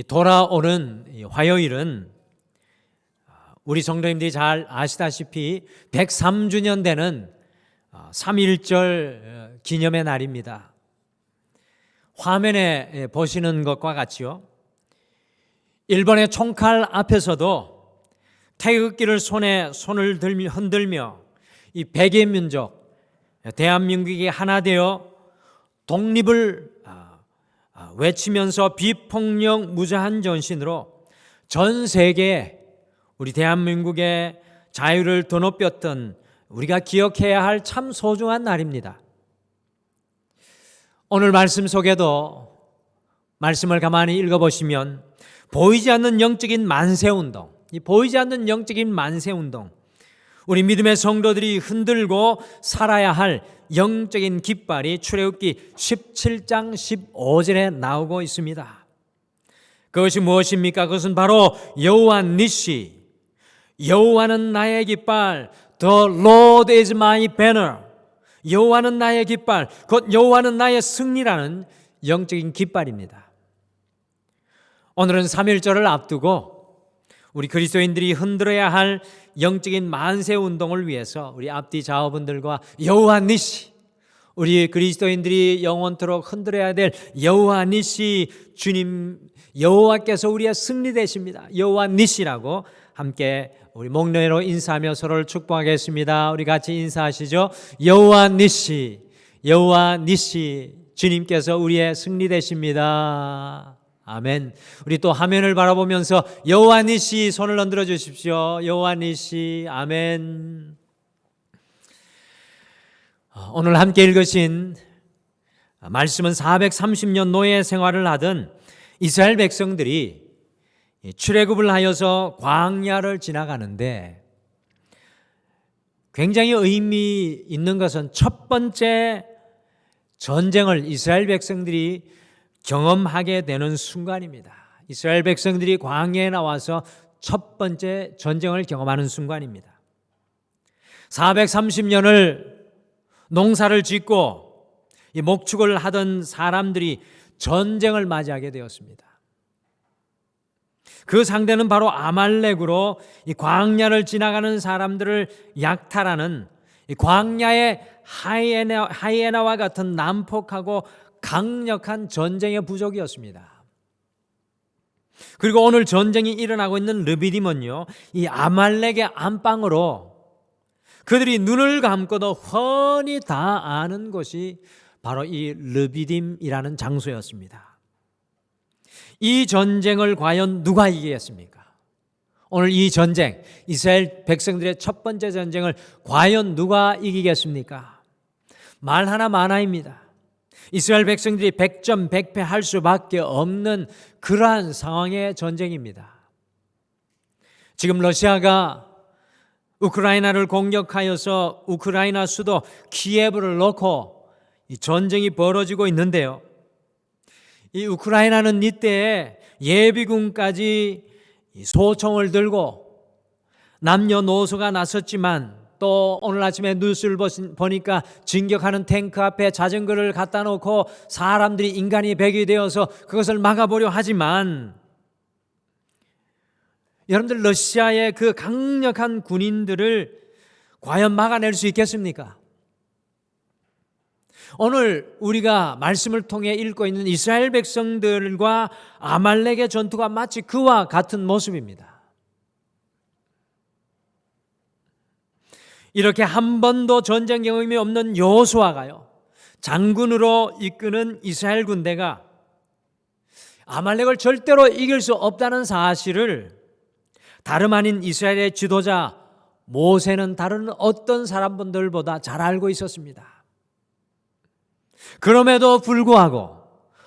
돌아오는 화요일은 우리 성도님들이 잘 아시다시피 103주년 되는 3.1절 기념의 날입니다. 화면에 보시는 것과 같이요, 일본의 총칼 앞에서도 태극기를 손을 흔들며 이 백의 민족 대한민국이 하나 되어 독립을 외치면서 비폭력 무자한 전신으로 전 세계에 우리 대한민국의 자유를 드높였던 우리가 기억해야 할 참 소중한 날입니다. 오늘 말씀 속에도 말씀을 가만히 읽어보시면 보이지 않는 영적인 만세운동, 이 보이지 않는 영적인 만세운동, 우리 믿음의 성도들이 흔들고 살아야 할 영적인 깃발이 출애굽기 17장 15절에 나오고 있습니다. 그것이 무엇입니까? 그것은 바로 여호와 니시, 여호와는 나의 깃발, The Lord is my banner, 여호와는 나의 깃발, 곧 여호와는 나의 승리라는 영적인 깃발입니다. 오늘은 3.1절을 앞두고 우리 그리스도인들이 흔들어야 할 영적인 만세운동을 위해서 우리 앞뒤 좌우분들과 여호와 니시, 우리 그리스도인들이 영원토록 흔들어야 될 여호와 니시 주님, 여호와께서 우리의 승리 되십니다. 여호와 니시라고 함께 우리 목례로 인사하며 서로를 축복하겠습니다. 우리 같이 인사하시죠. 여호와 니시, 여호와 니시, 주님께서 우리의 승리 되십니다. 아멘. 우리 또 화면을 바라보면서 여호와 니시 손을 흔들어 주십시오. 여호와 니시. 아멘. 오늘 함께 읽으신 말씀은 430년 노예 생활을 하던 이스라엘 백성들이 출애굽을 하여서 광야를 지나가는데 굉장히 의미 있는 것은 첫 번째 전쟁을 이스라엘 백성들이 경험하게 되는 순간입니다. 이스라엘 백성들이 광야에 나와서 첫 번째 전쟁을 경험하는 순간입니다. 430년을 농사를 짓고 이 목축을 하던 사람들이 전쟁을 맞이하게 되었습니다. 그 상대는 바로 아말렉으로 이 광야를 지나가는 사람들을 약탈하는 이 광야의 하이에나와 같은 난폭하고 강력한 전쟁의 부족이었습니다. 그리고 오늘 전쟁이 일어나고 있는 르비딤은요, 이 아말렉의 안방으로 그들이 눈을 감고도 훤히 다 아는 곳이 바로 이 르비딤이라는 장소였습니다. 이 전쟁을 과연 누가 이기겠습니까? 오늘 이 전쟁, 이스라엘 백성들의 첫 번째 전쟁을 과연 누가 이기겠습니까? 말 하나 마나입니다. 이스라엘 백성들이 100점 100패 할 수밖에 없는 그러한 상황의 전쟁입니다. 지금 러시아가 우크라이나를 공격하여서 우크라이나 수도 키예브를 놓고 이 전쟁이 벌어지고 있는데요, 이 우크라이나는 이때에 예비군까지 소총을 들고 남녀노소가 나섰지만 또 오늘 아침에 뉴스를 보니까 진격하는 탱크 앞에 자전거를 갖다 놓고 사람들이 인간이 백이 되어서 그것을 막아보려 하지만, 여러분들 러시아의 그 강력한 군인들을 과연 막아낼 수 있겠습니까? 오늘 우리가 말씀을 통해 읽고 있는 이스라엘 백성들과 아말렉의 전투가 마치 그와 같은 모습입니다. 이렇게 한 번도 전쟁 경험이 없는 여호수아가요, 장군으로 이끄는 이스라엘 군대가 아말렉을 절대로 이길 수 없다는 사실을 다름 아닌 이스라엘의 지도자 모세는 다른 어떤 사람들보다 잘 알고 있었습니다. 그럼에도 불구하고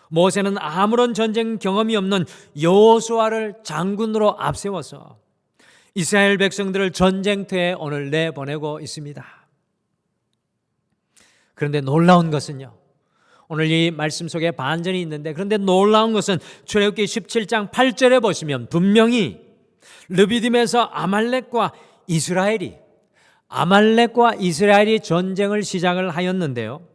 모세는 아무런 전쟁 경험이 없는 여호수아를 장군으로 앞세워서 이스라엘 백성들을 전쟁터에 오늘 내보내고 있습니다. 그런데 놀라운 것은요, 오늘 이 말씀 속에 반전이 있는데, 그런데 놀라운 것은 출애굽기 17장 8절에 보시면 분명히 르비딤에서 아말렉과 이스라엘이 전쟁을 시작을 하였는데요,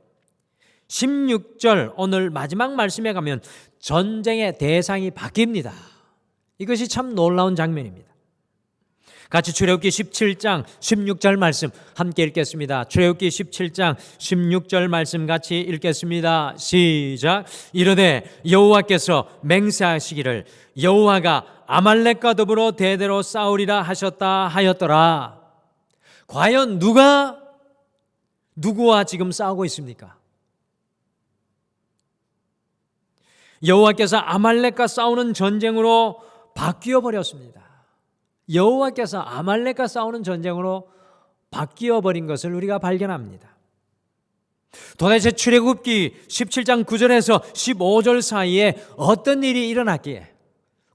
16절 오늘 마지막 말씀에 가면 전쟁의 대상이 바뀝니다. 이것이 참 놀라운 장면입니다. 같이 출애굽기 17장 16절 말씀 함께 읽겠습니다. 출애굽기 17장 16절 말씀 같이 읽겠습니다. 시작. 이르되 여호와께서 맹세하시기를 여호와가 아말렉과 더불어 대대로 싸우리라 하셨다 하였더라. 과연 누구와 지금 싸우고 있습니까? 여호와께서 아말렉과 싸우는 전쟁으로 바뀌어 버렸습니다. 여호와께서 아말렉과 싸우는 전쟁으로 바뀌어 버린 것을 우리가 발견합니다. 도대체 출애굽기 17장 9절에서 15절 사이에 어떤 일이 일어났기에,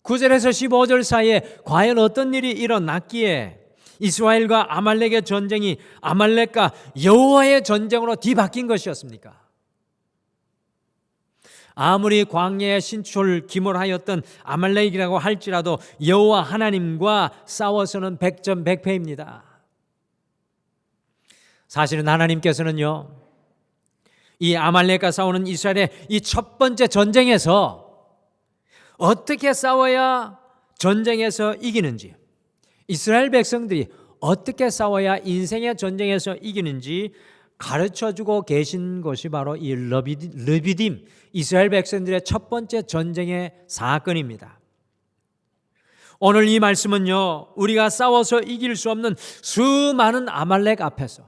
9절에서 15절 사이에 과연 어떤 일이 일어났기에 이스라엘과 아말렉의 전쟁이 아말렉과 여호와의 전쟁으로 뒤바뀐 것이었습니까? 아무리 광야에 신출 기몰하였던 아말렉이라고 할지라도 여호와 하나님과 싸워서는 백전백패입니다. 사실은 하나님께서는요, 이 아말렉과 싸우는 이스라엘의 이 첫 번째 전쟁에서 어떻게 싸워야 전쟁에서 이기는지, 이스라엘 백성들이 어떻게 싸워야 인생의 전쟁에서 이기는지 가르쳐주고 계신 것이 바로 이 르비딤, 이스라엘 백성들의 첫 번째 전쟁의 사건입니다. 오늘 이 말씀은요, 우리가 싸워서 이길 수 없는 수많은 아말렉 앞에서,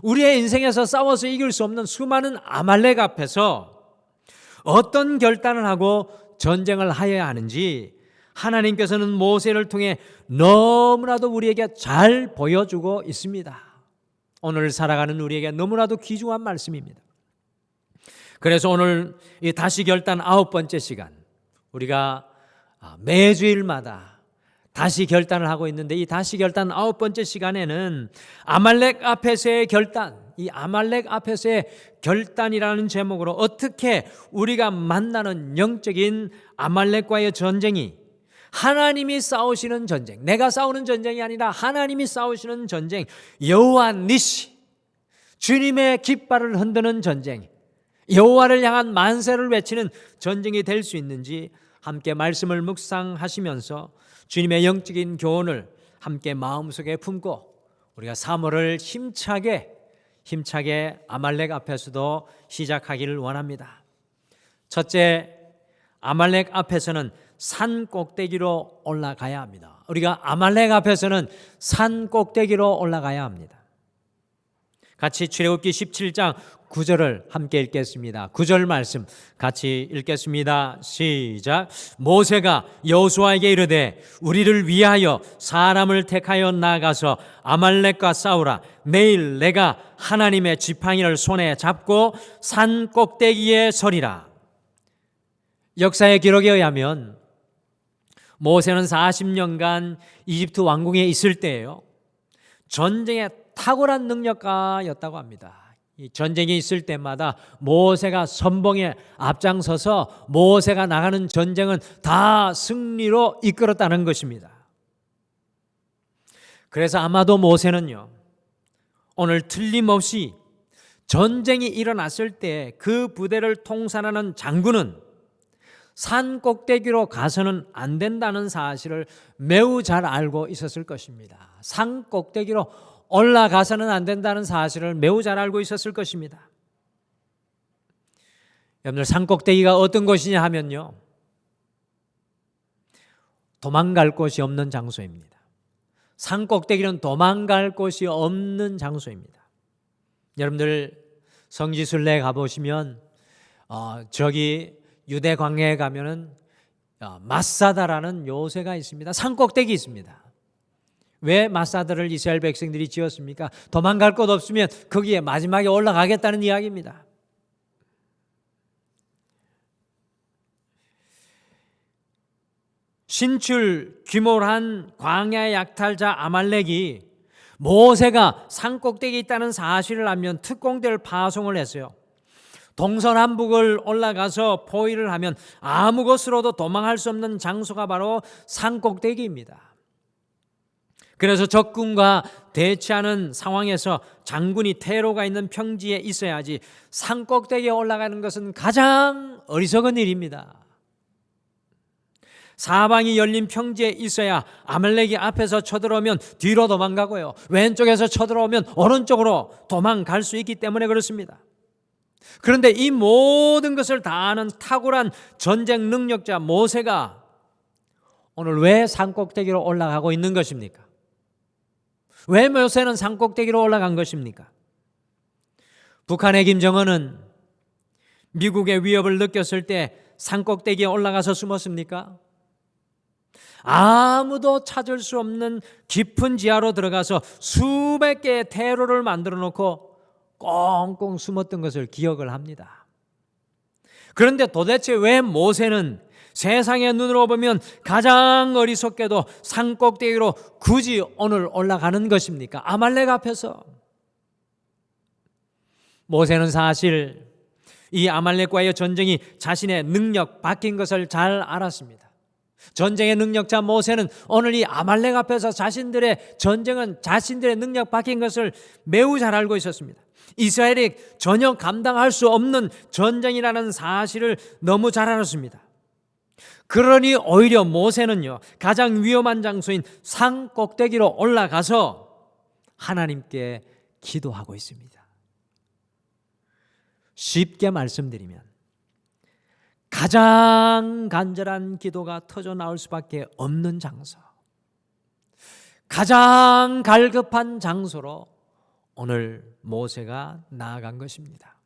우리의 인생에서 싸워서 이길 수 없는 수많은 아말렉 앞에서 어떤 결단을 하고 전쟁을 하여야 하는지 하나님께서는 모세를 통해 너무나도 우리에게 잘 보여주고 있습니다. 오늘 살아가는 우리에게 너무나도 귀중한 말씀입니다. 그래서 오늘 이 다시 결단 9번째 시간, 우리가 매주일마다 다시 결단을 하고 있는데, 이 다시 결단 9번째 시간에는 아말렉 앞에서의 결단, 이 아말렉 앞에서의 결단이라는 제목으로 어떻게 우리가 만나는 영적인 아말렉과의 전쟁이 하나님이 싸우시는 전쟁, 내가 싸우는 전쟁이 아니라 하나님이 싸우시는 전쟁, 여호와 니시, 주님의 깃발을 흔드는 전쟁, 여호와를 향한 만세를 외치는 전쟁이 될 수 있는지 함께 말씀을 묵상하시면서 주님의 영적인 교훈을 함께 마음속에 품고 우리가 3월을 힘차게 아말렉 앞에서도 시작하기를 원합니다. 첫째, 아말렉 앞에서는 산 꼭대기로 올라가야 합니다. 우리가 아말렉 앞에서는 산 꼭대기로 올라가야 합니다. 같이 출애굽기 17장 9절을 함께 읽겠습니다. 9절 말씀 같이 읽겠습니다. 시작. 모세가 여호수아에게 이르되 우리를 위하여 사람을 택하여 나가서 아말렉과 싸우라. 내일 내가 하나님의 지팡이를 손에 잡고 산 꼭대기에 서리라. 역사의 기록에 의하면 모세는 40년간 이집트 왕궁에 있을 때예요, 전쟁에 탁월한 능력가였다고 합니다. 이 전쟁이 있을 때마다 모세가 선봉에 앞장서서 모세가 나가는 전쟁은 다 승리로 이끌었다는 것입니다. 그래서 아마도 모세는요, 오늘 틀림없이 전쟁이 일어났을 때 그 부대를 통산하는 장군은 산 꼭대기로 가서는 안 된다는 사실을 매우 잘 알고 있었을 것입니다. 산 꼭대기로 올라가서는 안 된다는 사실을 매우 잘 알고 있었을 것입니다. 여러분들, 산 꼭대기가 어떤 곳이냐 하면요, 도망갈 곳이 없는 장소입니다. 산 꼭대기는 도망갈 곳이 없는 장소입니다. 여러분들 성지순례 가보시면 저기 유대 광야에 가면은 마사다라는 요새가 있습니다. 산 꼭대기 있습니다. 왜 마사다를 이스라엘 백성들이 지었습니까? 도망갈 곳 없으면 거기에 마지막에 올라가겠다는 이야기입니다. 신출 귀몰한 광야의 약탈자 아말렉이 모세가 산 꼭대기에 있다는 사실을 알면 특공대를 파송을 했어요. 동서남북을 올라가서 포위를 하면 아무 곳으로도 도망할 수 없는 장소가 바로 산 꼭대기입니다. 그래서 적군과 대치하는 상황에서 장군이 퇴로가 있는 평지에 있어야지 산꼭대기에 올라가는 것은 가장 어리석은 일입니다. 사방이 열린 평지에 있어야 아말렉이 앞에서 쳐들어오면 뒤로 도망가고요, 왼쪽에서 쳐들어오면 오른쪽으로 도망갈 수 있기 때문에 그렇습니다. 그런데 이 모든 것을 다 아는 탁월한 전쟁 능력자 모세가 오늘 왜 산꼭대기로 올라가고 있는 것입니까? 왜 모세는 산꼭대기로 올라간 것입니까? 북한의 김정은은 미국의 위협을 느꼈을 때 산꼭대기에 올라가서 숨었습니까? 아무도 찾을 수 없는 깊은 지하로 들어가서 수백 개의 퇴로를 만들어 놓고 꽁꽁 숨었던 것을 기억을 합니다. 그런데 도대체 왜 모세는 세상의 눈으로 보면 가장 어리석게도 산꼭대기로 굳이 오늘 올라가는 것입니까? 아말렉 앞에서. 모세는 사실 이 아말렉과의 전쟁이 자신의 능력 밖인 것을 잘 알았습니다. 전쟁의 능력자 모세는 오늘 이 아말렉 앞에서 자신들의 전쟁은 자신들의 능력 밖인 것을 매우 잘 알고 있었습니다. 이스라엘이 전혀 감당할 수 없는 전쟁이라는 사실을 너무 잘 알았습니다. 그러니 오히려 모세는요, 가장 위험한 장소인 산 꼭대기로 올라가서 하나님께 기도하고 있습니다. 쉽게 말씀드리면 가장 간절한 기도가 터져 나올 수밖에 없는 장소, 가장 갈급한 장소로 오늘 모세가 나아간 것입니다.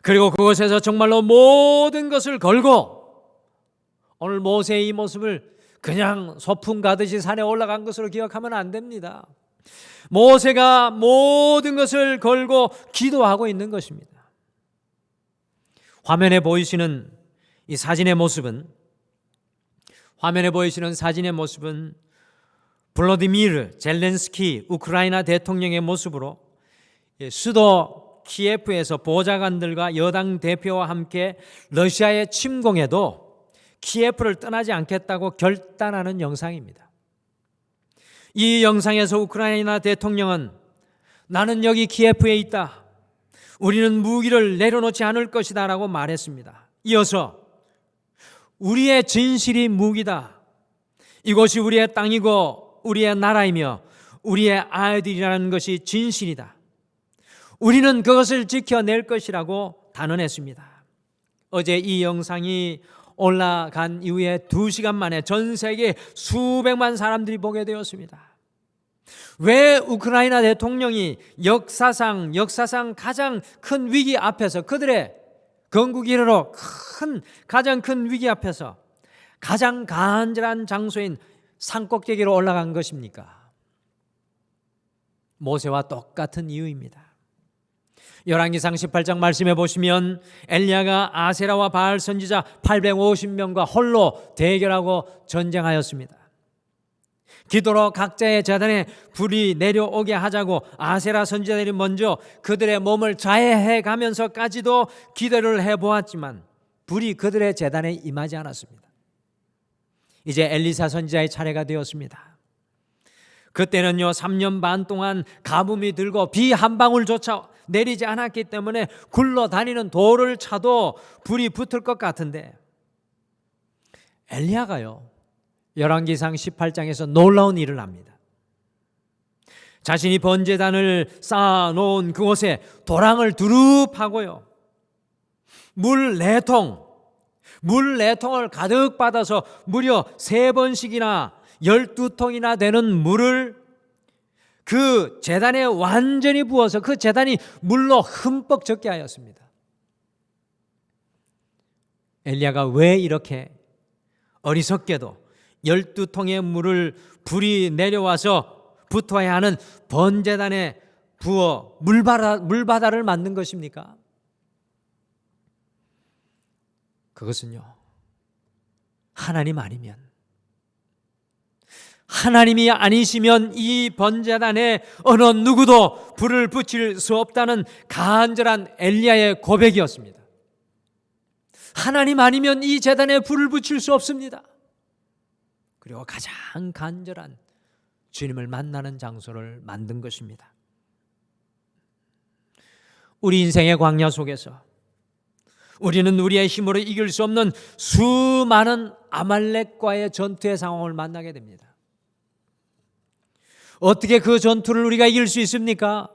그리고 그곳에서 정말로 모든 것을 걸고 오늘 모세의 이 모습을 그냥 소풍 가듯이 산에 올라간 것으로 기억하면 안 됩니다. 모세가 모든 것을 걸고 기도하고 있는 것입니다. 화면에 보이시는 이 사진의 모습은 블라디미르 젤렌스키 우크라이나 대통령의 모습으로 수도 키예프에서 보좌관들과 여당 대표와 함께 러시아의 침공에도 키예프를 떠나지 않겠다고 결단하는 영상입니다. 이 영상에서 우크라이나 대통령은 나는 여기 키예프에 있다, 우리는 무기를 내려놓지 않을 것이다 라고 말했습니다. 이어서 우리의 진실이 무기다, 이곳이 우리의 땅이고 우리의 나라이며 우리의 아이들이라는 것이 진실이다, 우리는 그것을 지켜낼 것이라고 단언했습니다. 어제 이 영상이 올라간 이후에 2시간 만에 전 세계 수백만 사람들이 보게 되었습니다. 왜 우크라이나 대통령이 역사상 가장 큰 위기 앞에서, 그들의 건국 이래로 가장 큰 위기 앞에서 가장 간절한 장소인 산꼭대기로 올라간 것입니까? 모세와 똑같은 이유입니다. 열왕기상 18장 말씀해 보시면 엘리야가 아세라와 바알 선지자 850명과 홀로 대결하고 전쟁하였습니다. 기도로 각자의 제단에 불이 내려오게 하자고 아세라 선지자들이 먼저 그들의 몸을 자해해 가면서까지도 기도를 해보았지만 불이 그들의 제단에 임하지 않았습니다. 이제 엘리사 선지자의 차례가 되었습니다. 그때는요 3년 반 동안 가뭄이 들고 비 한 방울조차 내리지 않았기 때문에 굴러다니는 돌을 차도 불이 붙을 것 같은데, 엘리야가요 열왕기상 18장에서 놀라운 일을 합니다. 자신이 번제단을 쌓아놓은 그곳에 도랑을 두루 파고요, 물 4통을 가득 받아서 무려 3번씩이나 12통이나 되는 물을 그 제단에 완전히 부어서 그 제단이 물로 흠뻑 젖게 하였습니다. 엘리야가 왜 이렇게 어리석게도 12통의 물을 불이 내려와서 붙어야 하는 번제단에 부어 물바다를 만든 것입니까? 그것은요, 하나님이 아니시면 이 번제단에 어느 누구도 불을 붙일 수 없다는 간절한 엘리야의 고백이었습니다. 하나님 아니면 이 제단에 불을 붙일 수 없습니다. 그리고 가장 간절한 주님을 만나는 장소를 만든 것입니다. 우리 인생의 광야 속에서 우리는 우리의 힘으로 이길 수 없는 수많은 아말렉과의 전투의 상황을 만나게 됩니다. 어떻게 그 전투를 우리가 이길 수 있습니까?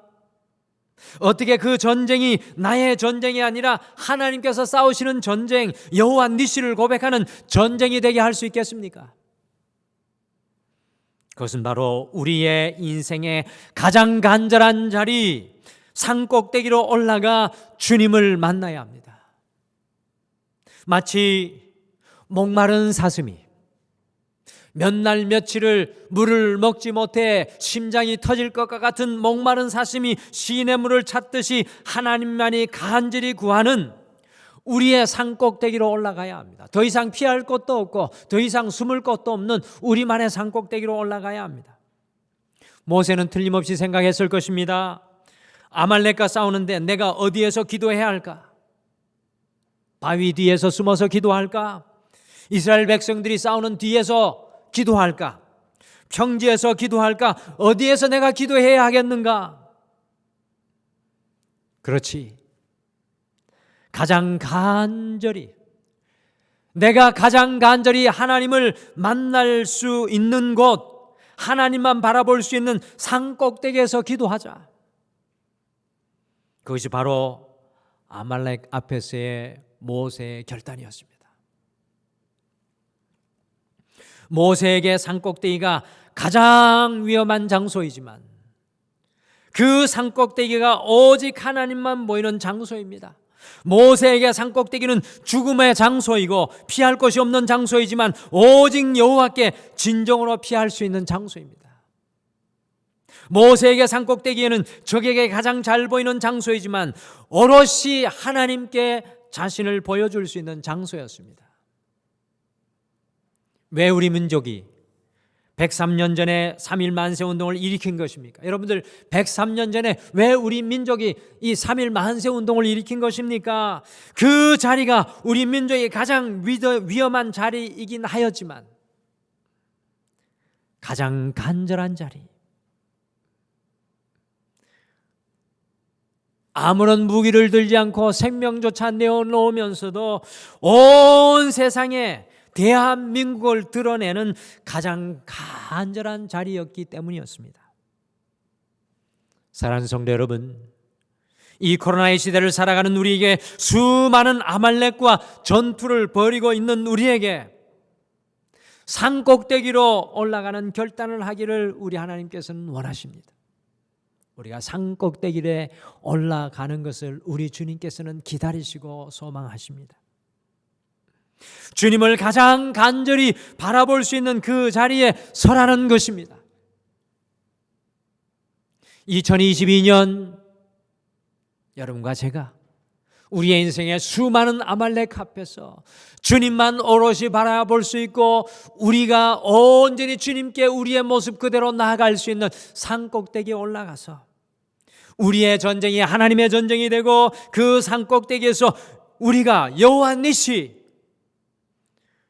어떻게 그 전쟁이 나의 전쟁이 아니라 하나님께서 싸우시는 전쟁, 여호와 니시를 고백하는 전쟁이 되게 할 수 있겠습니까? 그것은 바로 우리의 인생의 가장 간절한 자리, 산 꼭대기로 올라가 주님을 만나야 합니다. 마치 목마른 사슴이 몇 날 며칠을 물을 먹지 못해 심장이 터질 것과 같은 목마른 사슴이 시냇물을 찾듯이 하나님만이 간절히 구하는 우리의 산 꼭대기로 올라가야 합니다. 더 이상 피할 곳도 없고 더 이상 숨을 곳도 없는 우리만의 산 꼭대기로 올라가야 합니다. 모세는 틀림없이 생각했을 것입니다. 아말렉과 싸우는데 내가 어디에서 기도해야 할까? 바위 뒤에서 숨어서 기도할까? 이스라엘 백성들이 싸우는 뒤에서 기도할까? 평지에서 기도할까? 어디에서 내가 기도해야 하겠는가? 그렇지. 가장 간절히, 내가 가장 간절히 하나님을 만날 수 있는 곳, 하나님만 바라볼 수 있는 산 꼭대기에서 기도하자. 그것이 바로 아말렉 앞에서의 모세의 결단이었습니다. 모세에게 산 꼭대기가 가장 위험한 장소이지만 그 산 꼭대기가 오직 하나님만 보이는 장소입니다. 모세에게 산 꼭대기는 죽음의 장소이고 피할 곳이 없는 장소이지만 오직 여호와께 진정으로 피할 수 있는 장소입니다. 모세에게 산 꼭대기에는 적에게 가장 잘 보이는 장소이지만 오롯이 하나님께 자신을 보여줄 수 있는 장소였습니다. 왜 우리 민족이 103년 전에 3.1 만세운동을 일으킨 것입니까? 여러분들 103년 전에 왜 우리 민족이 이 3.1 만세운동을 일으킨 것입니까? 그 자리가 우리 민족의 가장 위험한 자리이긴 하였지만 가장 간절한 자리, 아무런 무기를 들지 않고 생명조차 내어놓으면서도 온 세상에 대한민국을 드러내는 가장 간절한 자리였기 때문이었습니다. 사랑하는 성도 여러분, 이 코로나의 시대를 살아가는 우리에게 수많은 아말렉과 전투를 벌이고 있는 우리에게 산 꼭대기로 올라가는 결단을 하기를 우리 하나님께서는 원하십니다. 우리가 산 꼭대기에 올라가는 것을 우리 주님께서는 기다리시고 소망하십니다. 주님을 가장 간절히 바라볼 수 있는 그 자리에 서라는 것입니다. 2022년 여러분과 제가 우리의 인생의 수많은 아말렉 앞에서 주님만 오롯이 바라볼 수 있고 우리가 온전히 주님께 우리의 모습 그대로 나아갈 수 있는 산 꼭대기에 올라가서 우리의 전쟁이 하나님의 전쟁이 되고 그 산 꼭대기에서 우리가 여호와 니시,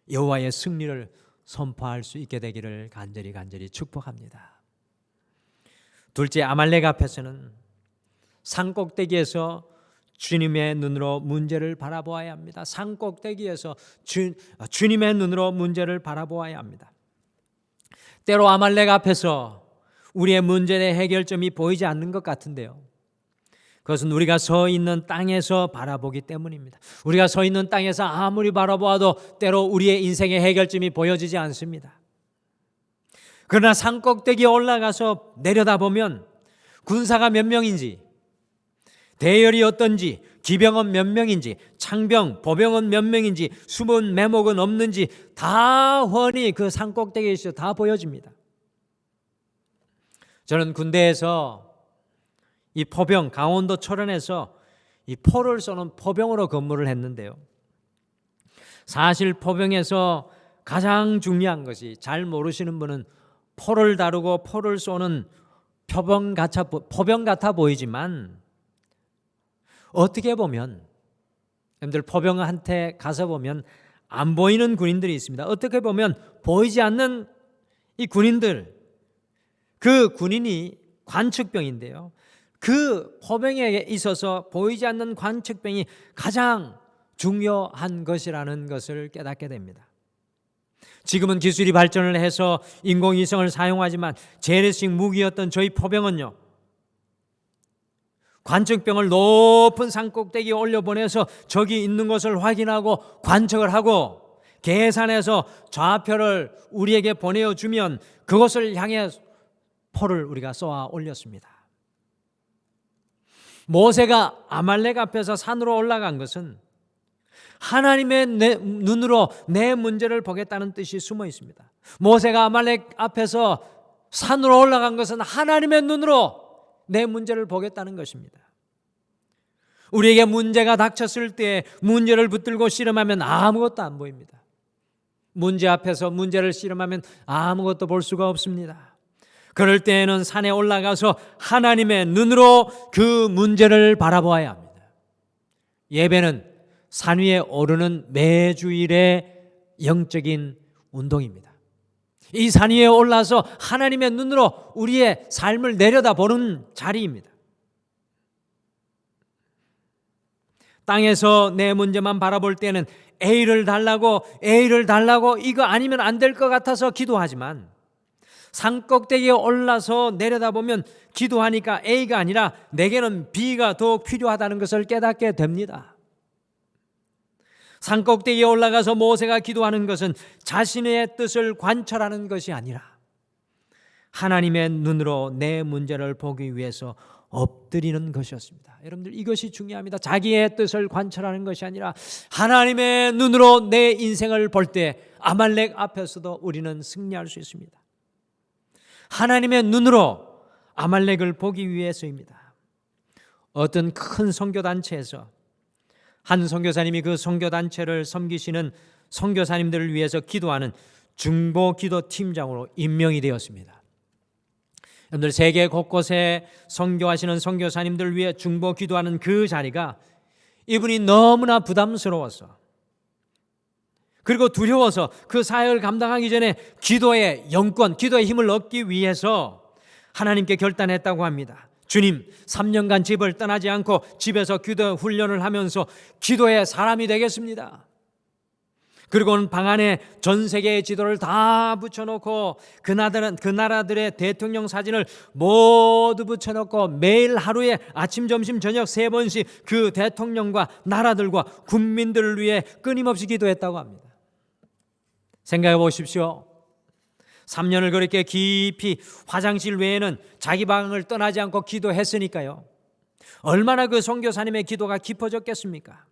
여호와의 승리를 선포할 수 있게 되기를 간절히 축복합니다. 둘째, 아말렉 앞에서는 산 꼭대기에서 주님의 눈으로 문제를 바라보아야 합니다. 산 꼭대기에서 주님의 눈으로 문제를 바라보아야 합니다. 때로 아말렉 앞에서 우리의 문제의 해결점이 보이지 않는 것 같은데요, 그것은 우리가 서 있는 땅에서 바라보기 때문입니다. 우리가 서 있는 땅에서 아무리 바라보아도 때로 우리의 인생의 해결점이 보여지지 않습니다. 그러나 산 꼭대기에 올라가서 내려다보면 군사가 몇 명인지, 대열이 어떤지, 기병은 몇 명인지, 창병, 보병은 몇 명인지, 숨은 매목은 없는지 다 훤히 그 산 꼭대기에서 다 보여집니다. 저는 군대에서 이 포병, 강원도 철원에서 이 포를 쏘는 포병으로 근무를 했는데요, 사실 포병에서 가장 중요한 것이, 잘 모르시는 분은 포를 다루고 포를 쏘는 포병 같아 보이지만 어떻게 보면 여러분들 포병한테 가서 보면 안 보이는 군인들이 있습니다. 어떻게 보면 보이지 않는 이 군인들, 그 군인이 관측병인데요. 그 포병에 있어서 보이지 않는 관측병이 가장 중요한 것이라는 것을 깨닫게 됩니다. 지금은 기술이 발전을 해서 인공위성을 사용하지만 재래식 무기였던 저희 포병은요, 관측병을 높은 산꼭대기에 올려보내서 적이 있는 것을 확인하고 관측을 하고 계산해서 좌표를 우리에게 보내주면 그것을 향해 포를 우리가 쏘아 올렸습니다. 모세가 아말렉 앞에서 산으로 올라간 것은 하나님의 눈으로 내 문제를 보겠다는 뜻이 숨어 있습니다. 모세가 아말렉 앞에서 산으로 올라간 것은 하나님의 눈으로 내 문제를 보겠다는 것입니다. 우리에게 문제가 닥쳤을 때 문제를 붙들고 씨름하면 아무것도 안 보입니다. 문제 앞에서 문제를 씨름하면 아무것도 볼 수가 없습니다. 그럴 때에는 산에 올라가서 하나님의 눈으로 그 문제를 바라보아야 합니다. 예배는 산 위에 오르는 매주일의 영적인 운동입니다. 이 산 위에 올라서 하나님의 눈으로 우리의 삶을 내려다보는 자리입니다. 땅에서 내 문제만 바라볼 때는 A를 달라고 이거 아니면 안 될 것 같아서 기도하지만 산꼭대기에 올라서 내려다보면 기도하니까 A가 아니라 내게는 B가 더욱 필요하다는 것을 깨닫게 됩니다. 산꼭대기에 올라가서 모세가 기도하는 것은 자신의 뜻을 관철하는 것이 아니라 하나님의 눈으로 내 문제를 보기 위해서 엎드리는 것이었습니다. 여러분들 이것이 중요합니다. 자기의 뜻을 관철하는 것이 아니라 하나님의 눈으로 내 인생을 볼 때 아말렉 앞에서도 우리는 승리할 수 있습니다. 하나님의 눈으로 아말렉을 보기 위해서입니다. 어떤 큰 선교단체에서 한 선교사님이 그 선교단체를 섬기시는 선교사님들을 위해서 기도하는 중보기도팀장으로 임명이 되었습니다. 여러분들 세계 곳곳에 선교하시는 선교사님들을 위해 중보기도하는 그 자리가 이분이 너무나 부담스러워서 그리고 두려워서 그 사역을 감당하기 전에 기도의 영권, 기도의 힘을 얻기 위해서 하나님께 결단했다고 합니다. 주님, 3년간 집을 떠나지 않고 집에서 기도 훈련을 하면서 기도의 사람이 되겠습니다. 그리고는 방 안에 전 세계의 지도를 다 붙여놓고 그 나라들의 대통령 사진을 모두 붙여놓고 매일 하루에 아침, 점심, 저녁 3번씩 그 대통령과 나라들과 국민들을 위해 끊임없이 기도했다고 합니다. 생각해 보십시오. 3년을 그렇게 깊이 화장실 외에는 자기 방을 떠나지 않고 기도했으니까요. 얼마나 그 선교사님의 기도가 깊어졌겠습니까?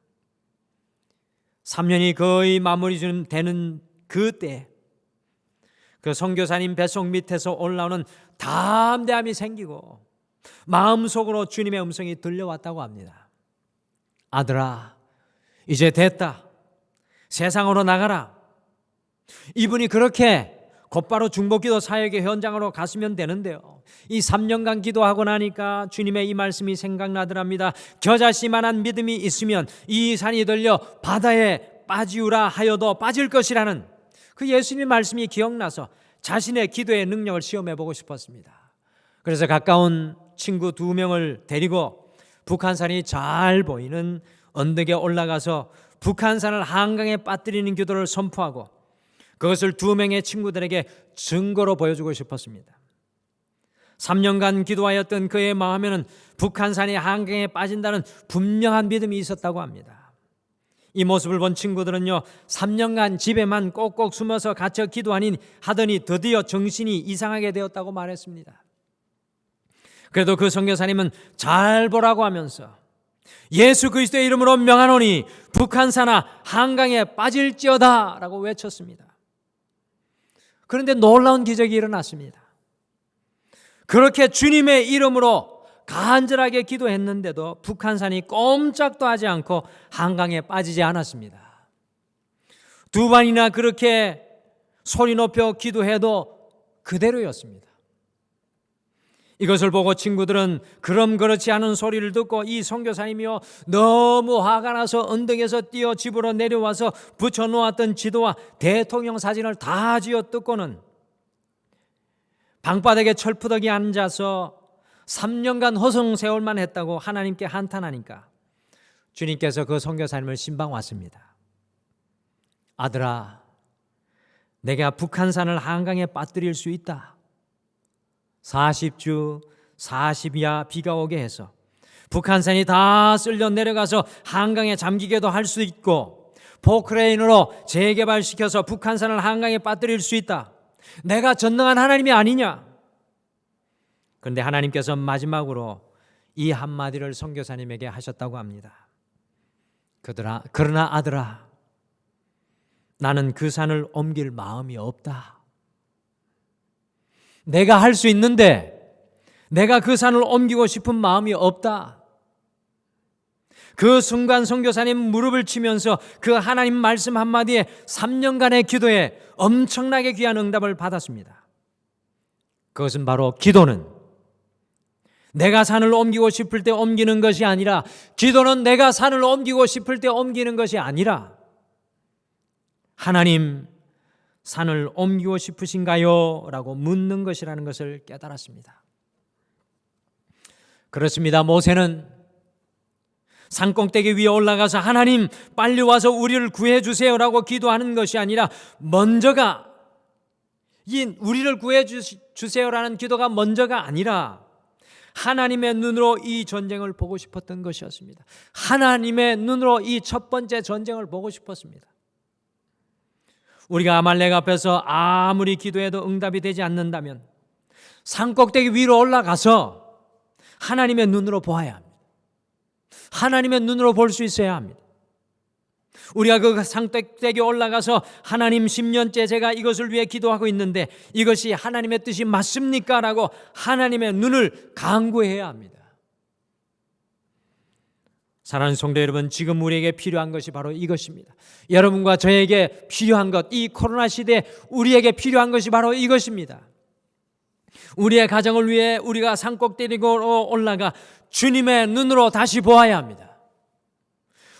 3년이 거의 마무리 좀 되는 그때 그 선교사님 뱃속 밑에서 올라오는 담대함이 생기고 마음속으로 주님의 음성이 들려왔다고 합니다. 아들아, 이제 됐다. 세상으로 나가라. 이분이 그렇게 곧바로 중보기도 사역의 현장으로 갔으면 되는데요. 이 3년간 기도하고 나니까 주님의 이 말씀이 생각나더랍니다. 겨자씨만한 믿음이 있으면 이 산이 들려 바다에 빠지우라 하여도 빠질 것이라는 그 예수님의 말씀이 기억나서 자신의 기도의 능력을 시험해보고 싶었습니다. 그래서 가까운 친구 2명을 데리고 북한산이 잘 보이는 언덕에 올라가서 북한산을 한강에 빠뜨리는 기도를 선포하고 그것을 2명의 친구들에게 증거로 보여주고 싶었습니다. 3년간 기도하였던 그의 마음에는 북한산이 한강에 빠진다는 분명한 믿음이 있었다고 합니다. 이 모습을 본 친구들은요, 3년간 집에만 꼭꼭 숨어서 갇혀 하더니 드디어 정신이 이상하게 되었다고 말했습니다. 그래도 그 선교사님은 잘 보라고 하면서 예수 그리스도의 이름으로 명하노니 북한산아 한강에 빠질지어다 라고 외쳤습니다. 그런데 놀라운 기적이 일어났습니다. 그렇게 주님의 이름으로 간절하게 기도했는데도 북한산이 꼼짝도 하지 않고 한강에 빠지지 않았습니다. 2번이나 그렇게 소리 높여 기도해도 그대로였습니다. 이것을 보고 친구들은 그럼 그렇지 않은 소리를 듣고 이 선교사님이요 너무 화가 나서 언덕에서 뛰어 집으로 내려와서 붙여놓았던 지도와 대통령 사진을 다 쥐어 뜯고는 방바닥에 철푸덕이 앉아서 3년간 허송세월만 했다고 하나님께 한탄하니까 주님께서 그 선교사님을 신방 왔습니다. 아들아, 내가 북한산을 한강에 빠뜨릴 수 있다. 40주 40야 비가 오게 해서 북한산이 다 쓸려 내려가서 한강에 잠기게도 할 수 있고, 포크레인으로 재개발시켜서 북한산을 한강에 빠뜨릴 수 있다. 내가 전능한 하나님이 아니냐? 그런데 하나님께서 마지막으로 이 한마디를 선교사님에게 하셨다고 합니다. 그러나 아들아, 나는 그 산을 옮길 마음이 없다. 내가 할 수 있는데 내가 그 산을 옮기고 싶은 마음이 없다. 그 순간 선교사님 무릎을 치면서 그 하나님 말씀 한마디에 3년간의 기도에 엄청나게 귀한 응답을 받았습니다. 그것은 바로 기도는 내가 산을 옮기고 싶을 때 옮기는 것이 아니라, 기도는 내가 산을 옮기고 싶을 때 옮기는 것이 아니라, 하나님, 산을 옮기고 싶으신가요? 라고 묻는 것이라는 것을 깨달았습니다. 그렇습니다. 모세는 산꼭대기 위에 올라가서 하나님 빨리 와서 우리를 구해 주세요라고 기도하는 것이 아니라, 먼저가 이 우리를 구해 주세요라는 기도가 먼저가 아니라 하나님의 눈으로 이 전쟁을 보고 싶었던 것이었습니다. 하나님의 눈으로 이 첫 번째 전쟁을 보고 싶었습니다. 우리가 아말렉 앞에서 아무리 기도해도 응답이 되지 않는다면 산꼭대기 위로 올라가서 하나님의 눈으로 보아야 합니다. 하나님의 눈으로 볼 수 있어야 합니다. 우리가 그 산꼭대기 올라가서 하나님 10년째 제가 이것을 위해 기도하고 있는데 이것이 하나님의 뜻이 맞습니까? 라고 하나님의 눈을 간구해야 합니다. 사랑하는 성도 여러분, 지금 우리에게 필요한 것이 바로 이것입니다. 여러분과 저에게 필요한 것, 이 코로나 시대에 우리에게 필요한 것이 바로 이것입니다. 우리의 가정을 위해 우리가 산꼭대기로 올라가 주님의 눈으로 다시 보아야 합니다.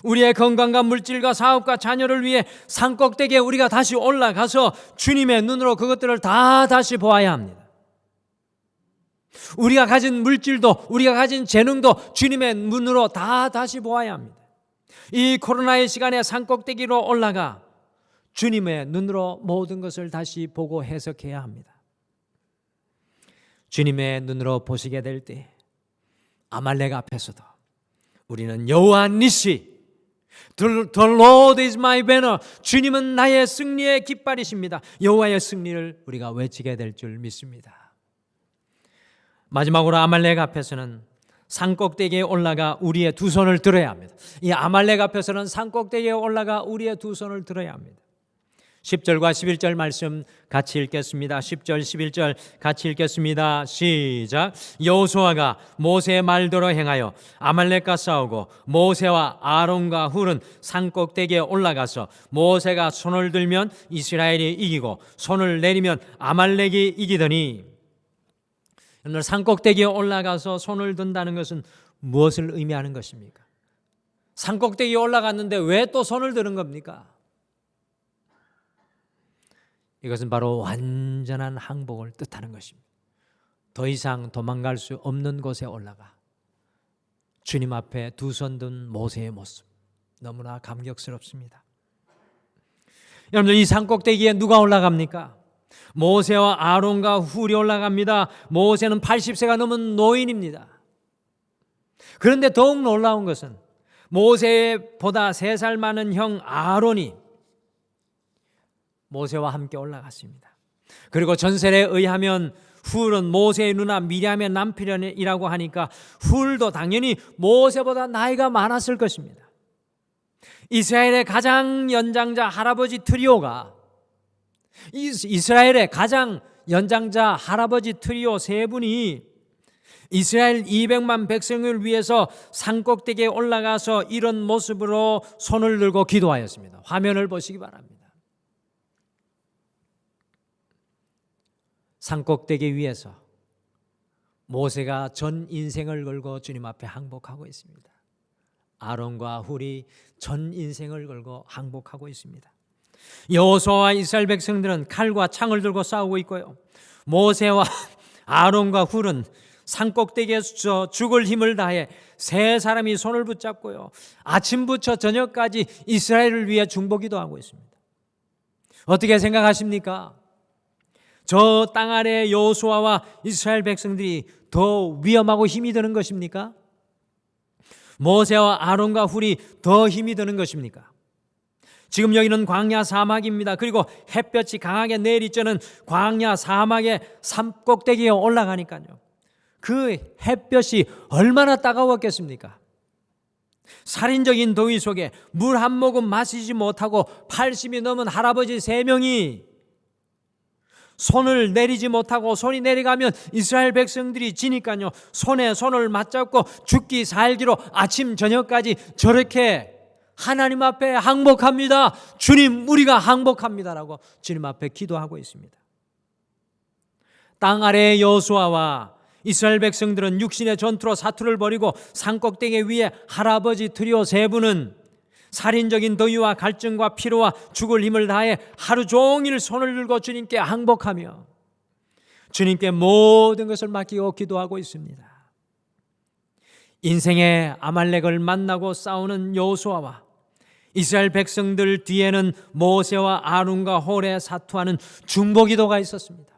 우리의 건강과 물질과 사업과 자녀를 위해 산꼭대기에 우리가 다시 올라가서 주님의 눈으로 그것들을 다 다시 보아야 합니다. 우리가 가진 물질도, 우리가 가진 재능도 주님의 눈으로 다 다시 보아야 합니다. 이 코로나의 시간에 산꼭대기로 올라가 주님의 눈으로 모든 것을 다시 보고 해석해야 합니다. 주님의 눈으로 보시게 될 때 아말렉 앞에서도 우리는 여호와 니시, The Lord is my banner, 주님은 나의 승리의 깃발이십니다. 여호와의 승리를 우리가 외치게 될 줄 믿습니다. 마지막으로 아말렉 앞에서는 산꼭대기에 올라가 우리의 두 손을 들어야 합니다. 이 아말렉 앞에서는 산꼭대기에 올라가 우리의 두 손을 들어야 합니다. 10절과 11절 말씀 같이 읽겠습니다. 10절 11절 같이 읽겠습니다. 시작. 여호수아가 모세의 말대로 행하여 아말렉과 싸우고 모세와 아론과 훌은 산꼭대기에 올라가서 모세가 손을 들면 이스라엘이 이기고 손을 내리면 아말렉이 이기더니, 오늘 산꼭대기에 올라가서 손을 든다는 것은 무엇을 의미하는 것입니까? 산꼭대기에 올라갔는데 왜 또 손을 드는 겁니까? 이것은 바로 완전한 항복을 뜻하는 것입니다. 더 이상 도망갈 수 없는 곳에 올라가 주님 앞에 두 손 든 모세의 모습, 너무나 감격스럽습니다. 여러분들, 이 산꼭대기에 누가 올라갑니까? 모세와 아론과 훌이 올라갑니다. 모세는 80세가 넘은 노인입니다. 그런데 더욱 놀라운 것은 모세보다 3살 많은 형 아론이 모세와 함께 올라갔습니다. 그리고 전설에 의하면 훌은 모세의 누나 미리암의 남편이라고 하니까 훌도 당연히 모세보다 나이가 많았을 것입니다. 이스라엘의 가장 연장자 할아버지 트리오가, 이스라엘의 가장 연장자 할아버지 트리오 세 분이 이스라엘 200만 백성을 위해서 산꼭대기에 올라가서 이런 모습으로 손을 들고 기도하였습니다. 화면을 보시기 바랍니다. 산꼭대기 위에서 모세가 전 인생을 걸고 주님 앞에 항복하고 있습니다. 아론과 훌이 전 인생을 걸고 항복하고 있습니다. 여호수아와 이스라엘 백성들은 칼과 창을 들고 싸우고 있고요. 모세와 아론과 훌은 산꼭대기에서 죽을 힘을 다해 세 사람이 손을 붙잡고요, 아침부터 저녁까지 이스라엘을 위해 중보기도하고 있습니다. 어떻게 생각하십니까? 저 땅 아래 여호수아와 이스라엘 백성들이 더 위험하고 힘이 드는 것입니까? 모세와 아론과 훌이 더 힘이 드는 것입니까? 지금 여기는 광야 사막입니다. 그리고 햇볕이 강하게 내리쬐는 광야 사막의 산꼭대기에 올라가니까요, 그 햇볕이 얼마나 따가웠겠습니까? 살인적인 더위 속에 물 한 모금 마시지 못하고 80이 넘은 할아버지 3명이 손을 내리지 못하고, 손이 내려가면 이스라엘 백성들이 지니까요, 손에 손을 맞잡고 죽기 살기로 아침 저녁까지 저렇게 하나님 앞에 항복합니다. 주님, 우리가 항복합니다라고 주님 앞에 기도하고 있습니다. 땅 아래의 여호수아와 이스라엘 백성들은 육신의 전투로 사투를 벌이고 산꼭대기 위에 할아버지 트리오 3분은 살인적인 더위와 갈증과 피로와 죽을 힘을 다해 하루 종일 손을 들고 주님께 항복하며 주님께 모든 것을 맡기고 기도하고 있습니다. 인생의 아말렉을 만나고 싸우는 여호수아와 이스라엘 백성들 뒤에는 모세와 아론과 홀에 사투하는 중보기도가 있었습니다.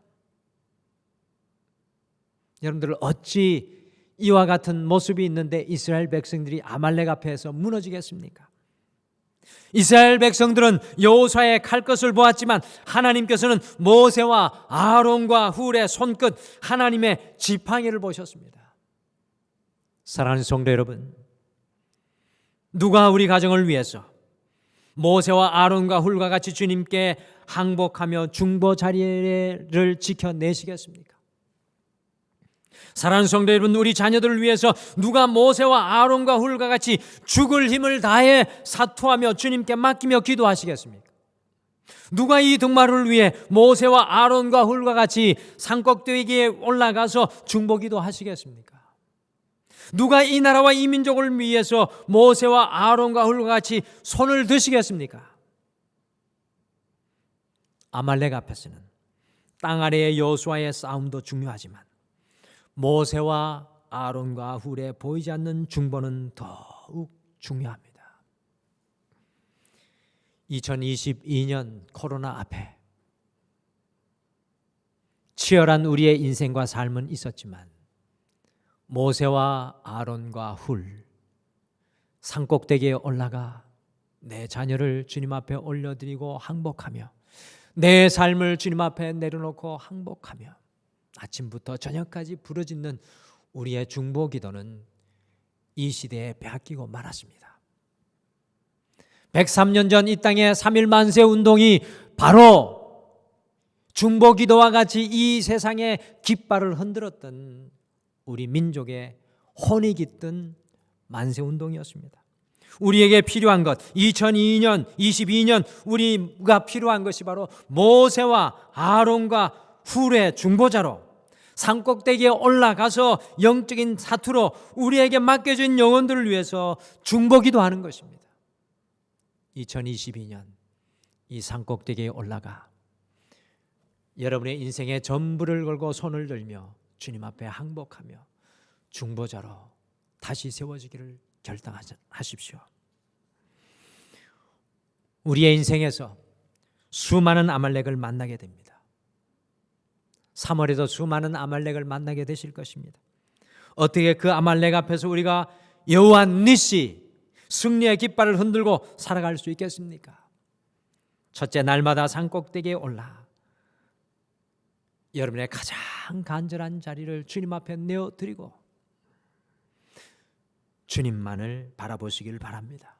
여러분들, 어찌 이와 같은 모습이 있는데 이스라엘 백성들이 아말렉 앞에서 무너지겠습니까? 이스라엘 백성들은 여호수아의 칼끝을 보았지만 하나님께서는 모세와 아론과 훌의 손끝, 하나님의 지팡이를 보셨습니다. 사랑하는 성도 여러분, 누가 우리 가정을 위해서 모세와 아론과 훌과 같이 주님께 항복하며 중보 자리를 지켜내시겠습니까? 사랑하는 성도 여러분, 우리 자녀들을 위해서 누가 모세와 아론과 훌과 같이 죽을 힘을 다해 사투하며 주님께 맡기며 기도하시겠습니까? 누가 이 등마루를 위해 모세와 아론과 훌과 같이 산꼭대기에 올라가서 중보기도 하시겠습니까? 누가 이 나라와 이 민족을 위해서 모세와 아론과 훌과 같이 손을 드시겠습니까? 아말렉 앞에서는 땅 아래의 여호수아의 싸움도 중요하지만 모세와 아론과 훌의 보이지 않는 중보는 더욱 중요합니다. 2022년 코로나 앞에 치열한 우리의 인생과 삶은 있었지만 모세와 아론과 훌 산꼭대기에 올라가 내 자녀를 주님 앞에 올려드리고 항복하며 내 삶을 주님 앞에 내려놓고 항복하며 아침부터 저녁까지 부르짖는 우리의 중보 기도는 이 시대에 빼앗기고 말았습니다. 103년 전 이 땅의 3.1 만세 운동이 바로 중보 기도와 같이 이 세상의 깃발을 흔들었던 우리 민족의 혼이 깃든 만세 운동이었습니다. 우리에게 필요한 것, 2022년 우리가 필요한 것이 바로 모세와 아론과 훌의 중보자로 산꼭대기에 올라가서 영적인 사투로 우리에게 맡겨진 영혼들을 위해서 중보기도하는 것입니다. 2022년 이 산꼭대기에 올라가 여러분의 인생의 전부를 걸고 손을 들며 주님 앞에 항복하며 중보자로 다시 세워지기를 결단하십시오. 우리의 인생에서 수많은 아말렉을 만나게 됩니다. 3월에도 수많은 아말렉을 만나게 되실 것입니다. 어떻게 그 아말렉 앞에서 우리가 여호와 니시 승리의 깃발을 흔들고 살아갈 수 있겠습니까? 첫째, 날마다 산꼭대기에 올라 여러분의 가장 간절한 자리를 주님 앞에 내어드리고 주님만을 바라보시길 바랍니다.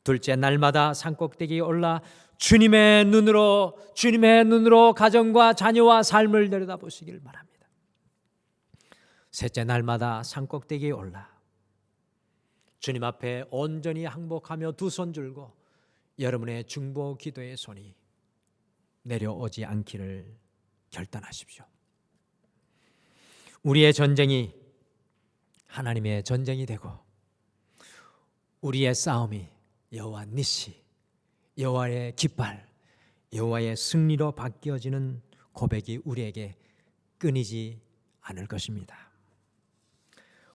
둘째, 날마다 산꼭대기에 올라 주님의 눈으로 가정과 자녀와 삶을 내려다보시길 바랍니다. 셋째, 날마다 산꼭대기에 올라 주님 앞에 온전히 항복하며 두 손 들고 여러분의 중보 기도의 손이 내려오지 않기를 결단하십시오. 우리의 전쟁이 하나님의 전쟁이 되고 우리의 싸움이 여호와 니시, 여호와의 깃발, 여호와의 승리로 바뀌어지는 고백이 우리에게 끊이지 않을 것입니다.